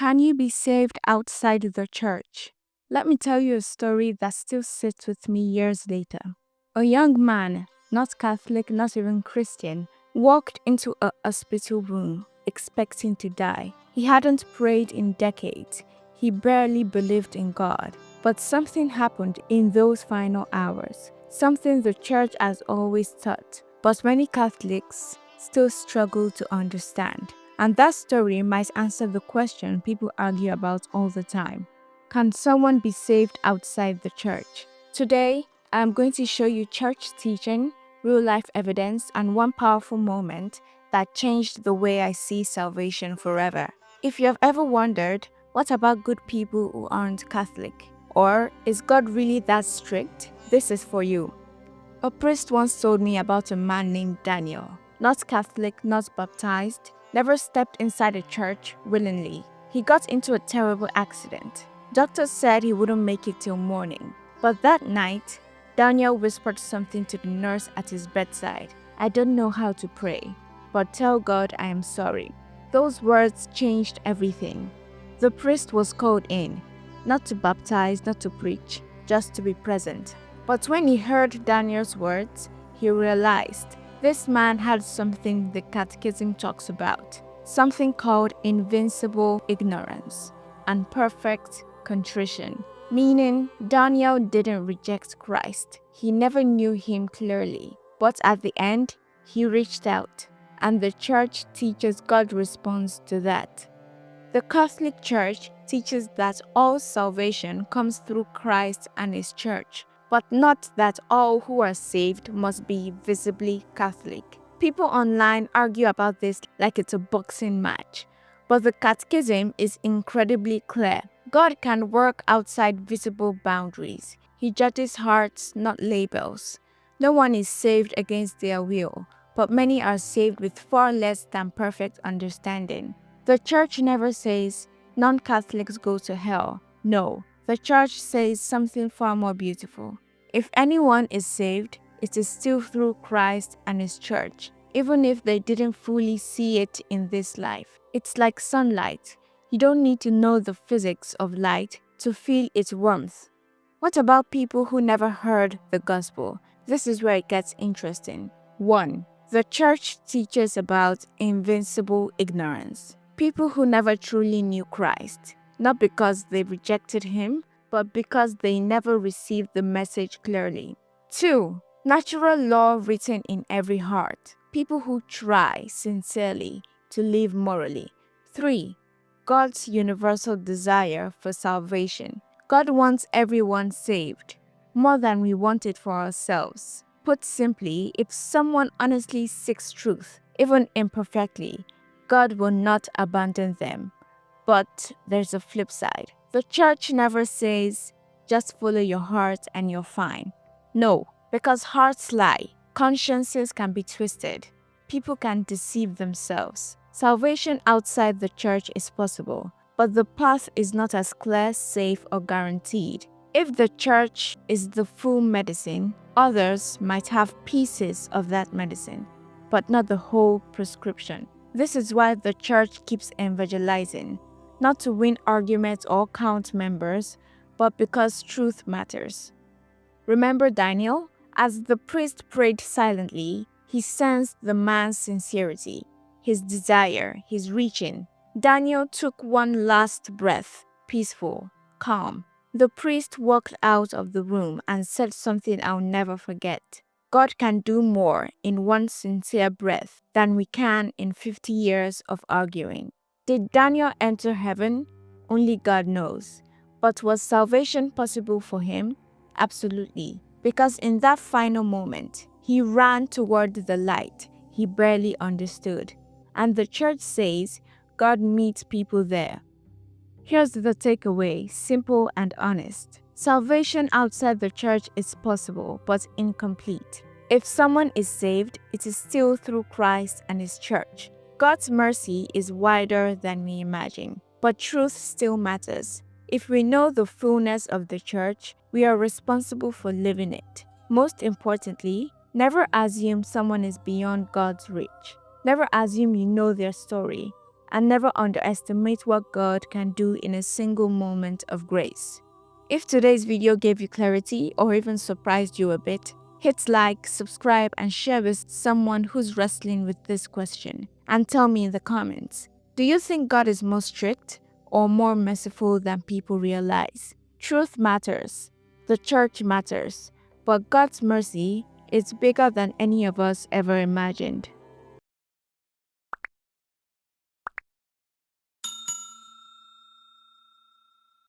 Can you be saved outside the church? Let me tell you a story that still sits with me years later. A young man, not Catholic, not even Christian, walked into a hospital room expecting to die. He hadn't prayed in decades. He barely believed in God. But something happened in those final hours, something the church has always taught, but many Catholics still struggle to understand. And that story might answer the question people argue about all the time. Can someone be saved outside the church? Today, I am going to show you church teaching, real life evidence, and one powerful moment that changed the way I see salvation forever. If you have ever wondered, what about good people who aren't Catholic? Or is God really that strict? This is for you. A priest once told me about a man named Daniel. Not Catholic, not baptized, never stepped inside a church willingly. He got into a terrible accident. Doctors said he wouldn't make it till morning. But that night, Daniel whispered something to the nurse at his bedside. "I don't know how to pray, but tell God I am sorry." Those words changed everything. The priest was called in, not to baptize, not to preach, just to be present. But when he heard Daniel's words, he realized this man had something the Catechism talks about, something called invincible ignorance and perfect contrition. Meaning, Daniel didn't reject Christ. He never knew him clearly. But at the end, he reached out. And the church teaches God responds to that. The Catholic Church teaches that all salvation comes through Christ and His church, but not that all who are saved must be visibly Catholic. People online argue about this like it's a boxing match, but the Catechism is incredibly clear. God can work outside visible boundaries. He judges hearts, not labels. No one is saved against their will, but many are saved with far less than perfect understanding. The church never says non-Catholics go to hell. No, the church says something far more beautiful. If anyone is saved, it is still through Christ and His church, even if they didn't fully see it in this life. It's like sunlight. You don't need to know the physics of light to feel its warmth. What about people who never heard the gospel? This is where it gets interesting. 1. The church teaches about invincible ignorance. People who never truly knew Christ, not because they rejected Him, but because they never received the message clearly. 2. Natural law written in every heart. People who try sincerely to live morally. 3. God's universal desire for salvation. God wants everyone saved, more than we want it for ourselves. Put simply, if someone honestly seeks truth, even imperfectly, God will not abandon them. But there's a flip side. The church never says, just follow your heart and you're fine. No, because hearts lie. Consciences can be twisted. People can deceive themselves. Salvation outside the church is possible, but the path is not as clear, safe, or guaranteed. If the church is the full medicine, others might have pieces of that medicine, but not the whole prescription. This is why the church keeps evangelizing, not to win arguments or count members, but because truth matters. Remember Daniel? As the priest prayed silently, he sensed the man's sincerity, his desire, his reaching. Daniel took one last breath, peaceful, calm. The priest walked out of the room and said something I'll never forget. God can do more in one sincere breath than we can in 50 years of arguing. Did Daniel enter heaven? Only God knows. But was salvation possible for him? Absolutely. Because in that final moment, he ran toward the light he barely understood. And the church says God meets people there. Here's the takeaway, simple and honest. Salvation outside the church is possible, but incomplete. If someone is saved, it is still through Christ and His church. God's mercy is wider than we imagine, but truth still matters. If we know the fullness of the church, we are responsible for living it. Most importantly, never assume someone is beyond God's reach. Never assume you know their story. and never underestimate what God can do in a single moment of grace. If today's video gave you clarity or even surprised you a bit, hit like, subscribe, and share with someone who's wrestling with this question. And tell me in the comments, do you think God is more strict or more merciful than people realize? Truth matters. The church matters. But God's mercy is bigger than any of us ever imagined.